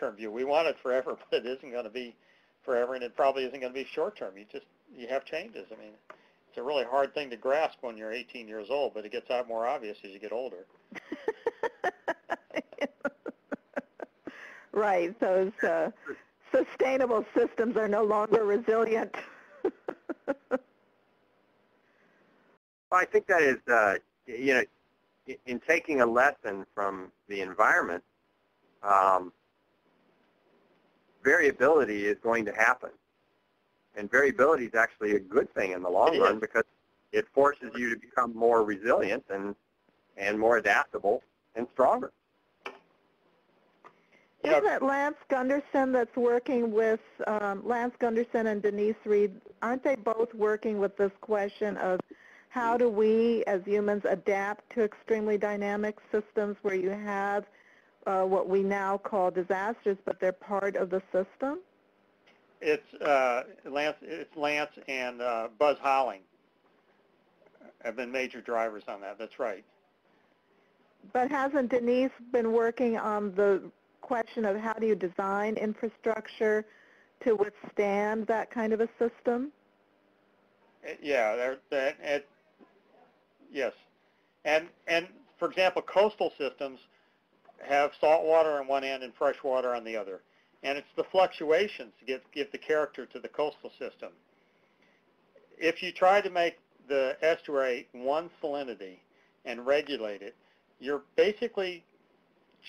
long-term view. We want it forever, but it isn't going to be forever, and it probably isn't going to be short-term. You have changes. I mean, it's a really hard thing to grasp when you're 18 years old, but it gets out more obvious as you get older. Right. Those sustainable systems are no longer resilient. Well, I think that is, you know, in taking a lesson from the environment, variability is going to happen. And variability is actually a good thing in the long run because it forces you to become more resilient and more adaptable and stronger. Isn't it Lance Gunderson that's working with, Lance Gunderson and Denise Reed, aren't they both working with this question of how do we as humans adapt to extremely dynamic systems where you have what we now call disasters, but they're part of the system? It's Lance and Buzz Howling have been major drivers on that. That's right. But hasn't Denise been working on the question of how do you design infrastructure to withstand that kind of a system? Yeah, yes. And for example, coastal systems have salt water on one end and fresh water on the other. And it's the fluctuations that give the character to the coastal system. If you try to make the estuary one salinity and regulate it, you're basically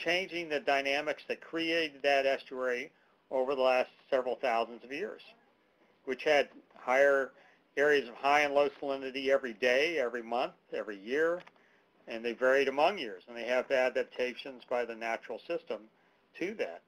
changing the dynamics that created that estuary over the last several thousands of years, which had higher areas of high and low salinity every day, every month, every year, and they varied among years, and they have adaptations by the natural system to that.